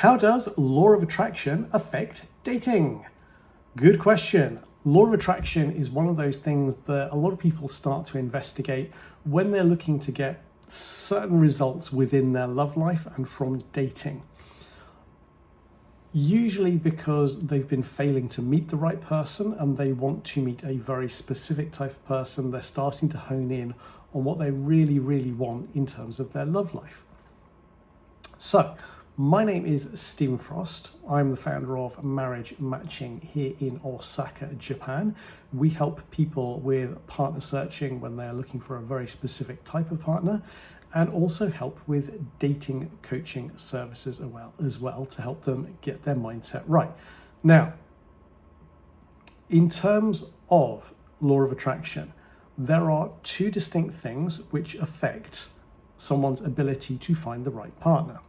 How does law of attraction affect dating? Good question. Law of attraction is one of those things that a lot of people start to investigate when they're looking to get certain results within their love life and from dating. Usually because they've been failing to meet the right person and they want to meet a very specific type of person, they're starting to hone in on what they really, really want in terms of their love life. So, my name is Stephen Frost. I'm the founder of Marriage Matching here in Osaka, Japan. We help people with partner searching when they're looking for a very specific type of partner, and also help with dating coaching services as well to help them get their mindset right. Now, in terms of law of attraction, there are two distinct things which affect someone's ability to find the right partner.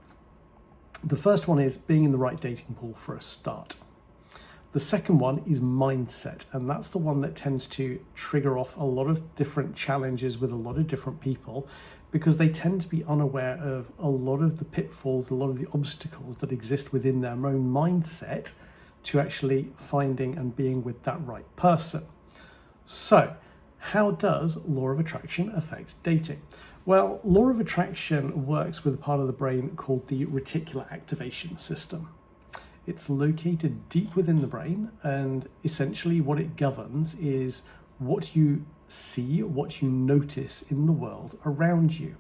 The first one is being in the right dating pool for a start. The second one is mindset, and that's the one that tends to trigger off a lot of different challenges with a lot of different people, because they tend to be unaware of a lot of the pitfalls, a lot of the obstacles that exist within their own mindset to actually finding and being with that right person. So, how does law of attraction affect dating? Well, law of attraction works with a part of the brain called the reticular activation system. It's located deep within the brain, and essentially what it governs is what you see, what you notice in the world around you.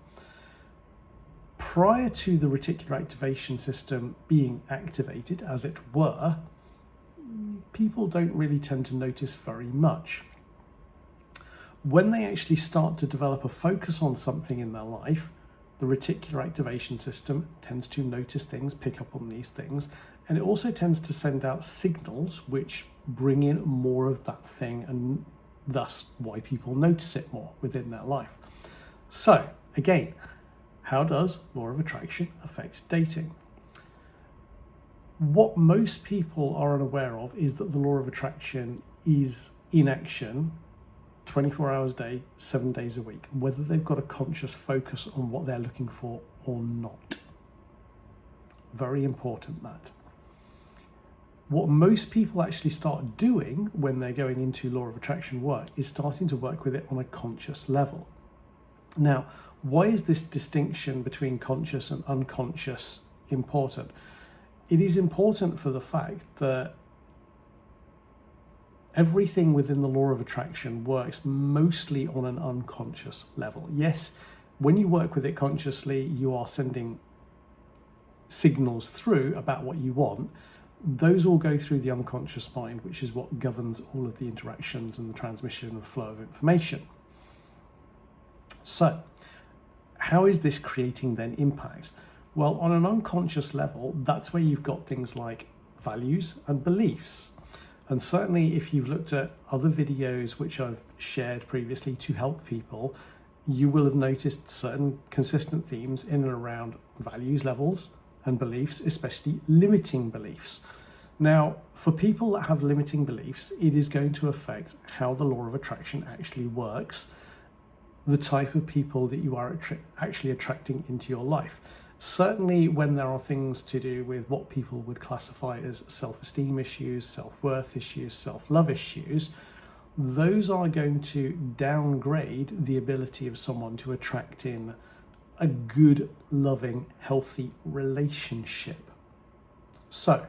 Prior to the reticular activation system being activated, as it were, people don't really tend to notice very much. When they actually start to develop a focus on something in their life, the reticular activation system tends to notice things, pick up on these things, and it also tends to send out signals which bring in more of that thing, and thus why people notice it more within their life. So, again, how does law of attraction affect dating? What most people are unaware of is that the law of attraction is in action 24 hours a day, 7 days a week, whether they've got a conscious focus on what they're looking for or not. Very important that. What most people actually start doing when they're going into law of attraction work is starting to work with it on a conscious level. Now, why is this distinction between conscious and unconscious important? It is important for the fact that everything within the law of attraction works mostly on an unconscious level. Yes, when you work with it consciously, you are sending signals through about what you want. Those all go through the unconscious mind, which is what governs all of the interactions and the transmission and flow of information. So, how is this creating then impact? Well, on an unconscious level, that's where you've got things like values and beliefs. And certainly if you've looked at other videos which I've shared previously to help people, you will have noticed certain consistent themes in and around values levels and beliefs, especially limiting beliefs. Now, for people that have limiting beliefs, it is going to affect how the law of attraction actually works, the type of people that you are actually attracting into your life. Certainly when there are things to do with what people would classify as self-esteem issues, self-worth issues, self-love issues, those are going to downgrade the ability of someone to attract in a good, loving, healthy relationship. So,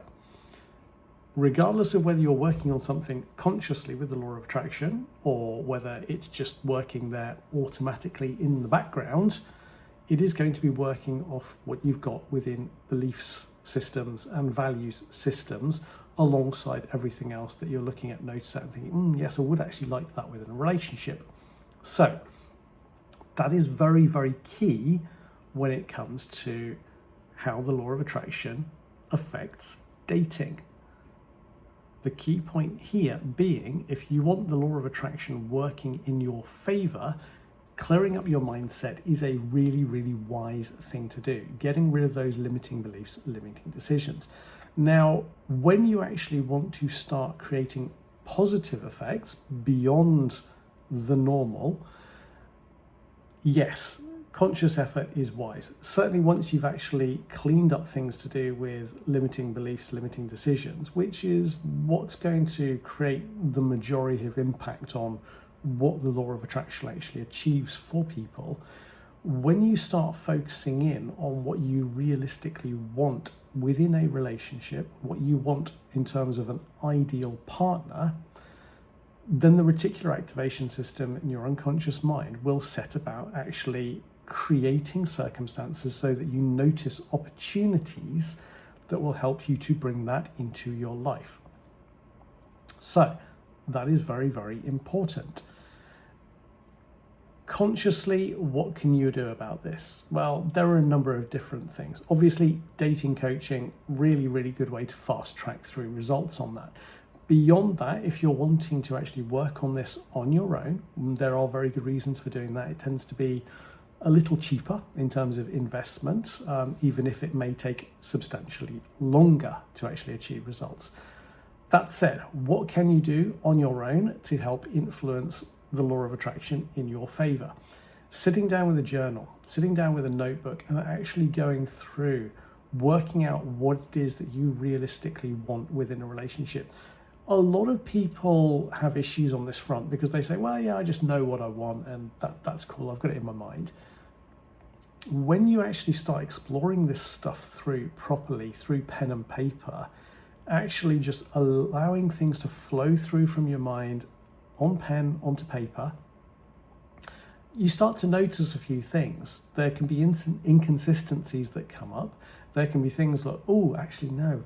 regardless of whether you're working on something consciously with the law of attraction or whether it's just working there automatically in the background, it is going to be working off what you've got within beliefs systems and values systems alongside everything else that you're looking at, noticing and thinking, yes, I would actually like that within a relationship. So that is very, very key when it comes to how the law of attraction affects dating. The key point here being, if you want the law of attraction working in your favor, clearing up your mindset is a really, really wise thing to do. Getting rid of those limiting beliefs, limiting decisions. Now, when you actually want to start creating positive effects beyond the normal, yes, conscious effort is wise. Certainly once you've actually cleaned up things to do with limiting beliefs, limiting decisions, which is what's going to create the majority of impact on what the law of attraction actually achieves for people, when you start focusing in on what you realistically want within a relationship, what you want in terms of an ideal partner, then the reticular activation system in your unconscious mind will set about actually creating circumstances so that you notice opportunities that will help you to bring that into your life. So that is very, very important. Consciously, what can you do about this? Well, there are a number of different things. Obviously, dating coaching, really, really good way to fast track through results on that. Beyond that, if you're wanting to actually work on this on your own, there are very good reasons for doing that. It tends to be a little cheaper in terms of investment, even if it may take substantially longer to actually achieve results. That said, what can you do on your own to help influence the law of attraction in your favor? Sitting down with a journal, sitting down with a notebook, and actually going through, working out what it is that you realistically want within a relationship. A lot of people have issues on this front because they say, well, yeah, I just know what I want and that's cool, I've got it in my mind. When you actually start exploring this stuff through properly, through pen and paper, actually just allowing things to flow through from your mind on pen onto paper, you start to notice a few things. There can be inconsistencies that come up. There can be things like, oh, actually, no.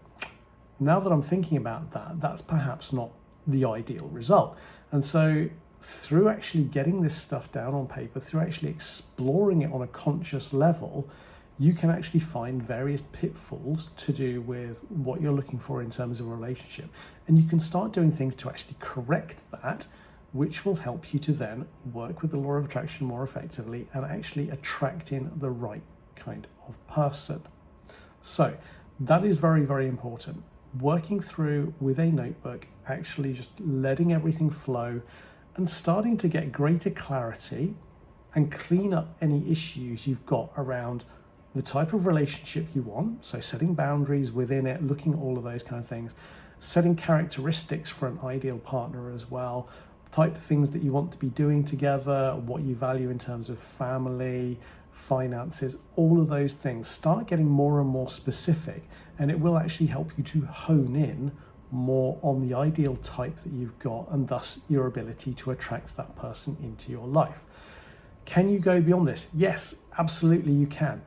Now that I'm thinking about that, that's perhaps not the ideal result. And so through actually getting this stuff down on paper, through actually exploring it on a conscious level, you can actually find various pitfalls to do with what you're looking for in terms of a relationship. And you can start doing things to actually correct that, which will help you to then work with the law of attraction more effectively and actually attract in the right kind of person. So that is very, very important. Working through with a notebook, actually just letting everything flow and starting to get greater clarity and clean up any issues you've got around the type of relationship you want. So setting boundaries within it, looking at all of those kind of things, setting characteristics for an ideal partner as well, type of things that you want to be doing together, what you value in terms of family, finances, all of those things. Start getting more and more specific, and it will actually help you to hone in more on the ideal type that you've got and thus your ability to attract that person into your life. Can you go beyond this? Yes, absolutely you can.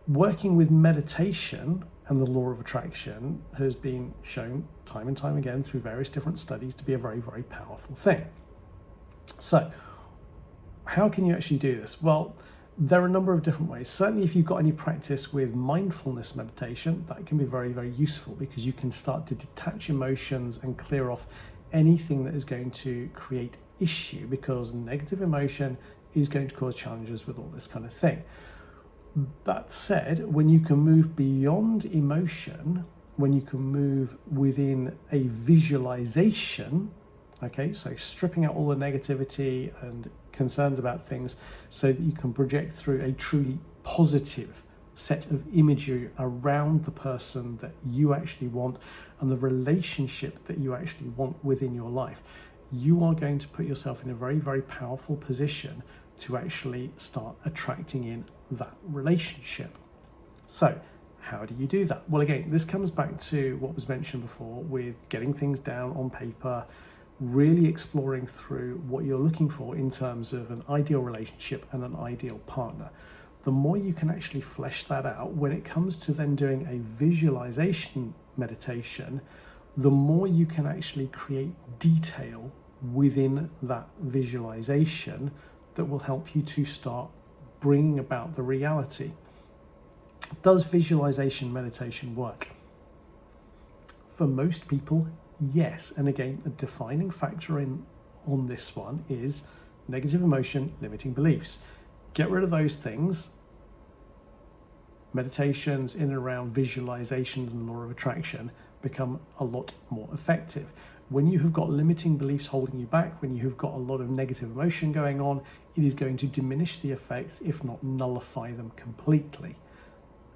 Working with meditation and the law of attraction has been shown time and time again through various different studies to be a very, very powerful thing. So how can you actually do this? Well, there are a number of different ways. Certainly if you've got any practice with mindfulness meditation, that can be very, very useful because you can start to detach emotions and clear off anything that is going to create issue, because negative emotion is going to cause challenges with all this kind of thing. That said, when you can move beyond emotion, when you can move within a visualization, okay, so stripping out all the negativity and concerns about things so that you can project through a truly positive set of imagery around the person that you actually want and the relationship that you actually want within your life, you are going to put yourself in a very, very powerful position to actually start attracting in that relationship. So how do you do that? Well, again, this comes back to what was mentioned before with getting things down on paper, really exploring through what you're looking for in terms of an ideal relationship and an ideal partner. The more you can actually flesh that out, when it comes to then doing a visualization meditation, the more you can actually create detail within that visualization that will help you to start bringing about the reality. Does visualization meditation work? For most people, yes. And again, a defining factor on this one is negative emotion, limiting beliefs. Get rid of those things. Meditations in and around visualizations and law of attraction become a lot more effective. When you have got limiting beliefs holding you back, when you have got a lot of negative emotion going on, it is going to diminish the effects, if not nullify them completely.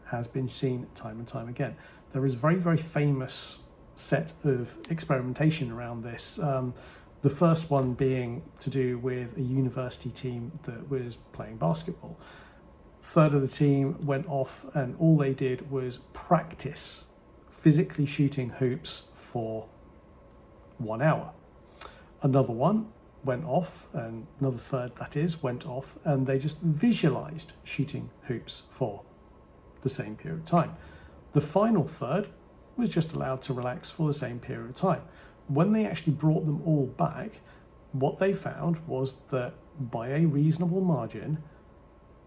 Has been seen time and time again. There is a very, very famous set of experimentation around this. The first one being to do with a university team that was playing basketball. A third of the team went off and all they did was practice physically shooting hoops for 1 hour. Another one went off, and another third that is, went off, and they just visualized shooting hoops for the same period of time. The final third was just allowed to relax for the same period of time. When they actually brought them all back, what they found was that by a reasonable margin,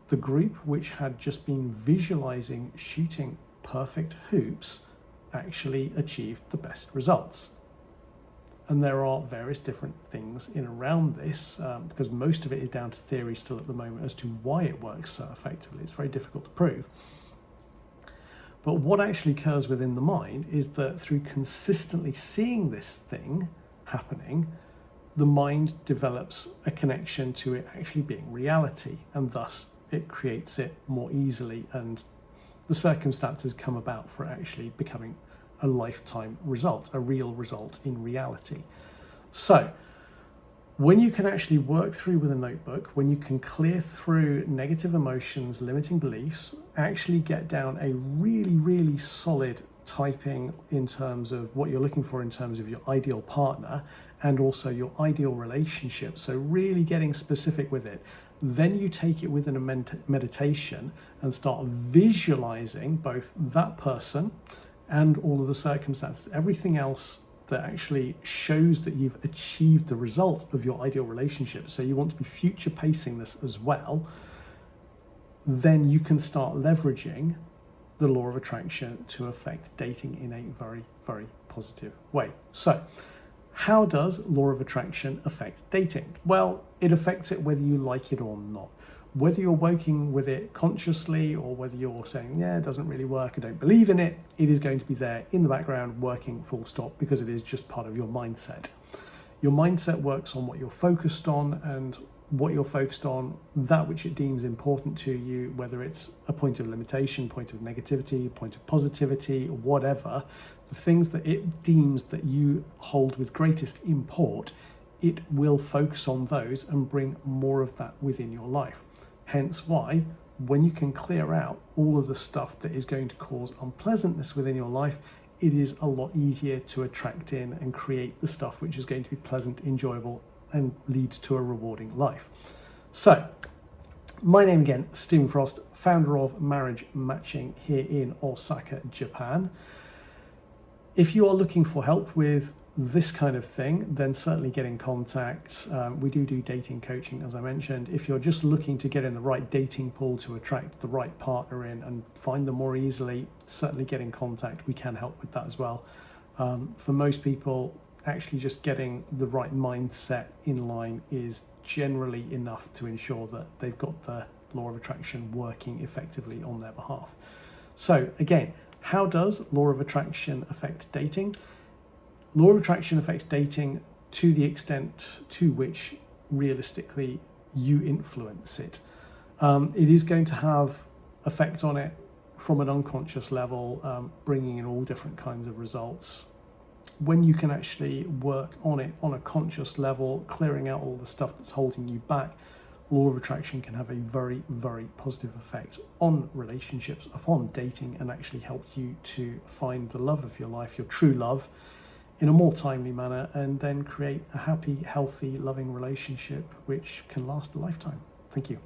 the group which had just been visualizing shooting perfect hoops actually achieved the best results. And there are various different things in around this, because most of it is down to theory still at the moment as to why it works so effectively. It's very difficult to prove. But what actually occurs within the mind is that through consistently seeing this thing happening, the mind develops a connection to it actually being reality, and thus it creates it more easily, and the circumstances come about for it actually becoming a lifetime result, a real result in reality. So when you can actually work through with a notebook, when you can clear through negative emotions, limiting beliefs, actually get down a really, really solid typing in terms of what you're looking for in terms of your ideal partner and also your ideal relationship, so really getting specific with it, then you take it within a meditation and start visualizing both that person and all of the circumstances, everything else that actually shows that you've achieved the result of your ideal relationship. So you want to be future pacing this as well. Then you can start leveraging the law of attraction to affect dating in a very, very positive way. So how does law of attraction affect dating? Well, it affects it whether you like it or not. Whether you're working with it consciously or whether you're saying, yeah, it doesn't really work, I don't believe in it, it is going to be there in the background working full stop, because it is just part of your mindset. Your mindset works on what you're focused on, and what you're focused on, that which it deems important to you, whether it's a point of limitation, point of negativity, point of positivity, whatever, the things that it deems that you hold with greatest import, it will focus on those and bring more of that within your life. Hence why, when you can clear out all of the stuff that is going to cause unpleasantness within your life, it is a lot easier to attract in and create the stuff which is going to be pleasant, enjoyable, and leads to a rewarding life. So, my name again, Stephen Frost, founder of Marriage Matching here in Osaka, Japan. If you are looking for help with this kind of thing, then certainly get in contact. We do dating coaching, as I mentioned. If you're just looking to get in the right dating pool to attract the right partner in and find them more easily, certainly get in contact. We can help with that as well. For most people, actually just getting the right mindset in line is generally enough to ensure that they've got the law of attraction working effectively on their behalf. So again, how does law of attraction affect dating? Law of attraction affects dating to the extent to which realistically you influence it. It is going to have effect on it from an unconscious level, bringing in all different kinds of results. When you can actually work on it on a conscious level, clearing out all the stuff that's holding you back, law of attraction can have a very, very positive effect on relationships, upon dating, and actually help you to find the love of your life, your true love, in a more timely manner, and then create a happy, healthy, loving relationship which can last a lifetime. Thank you.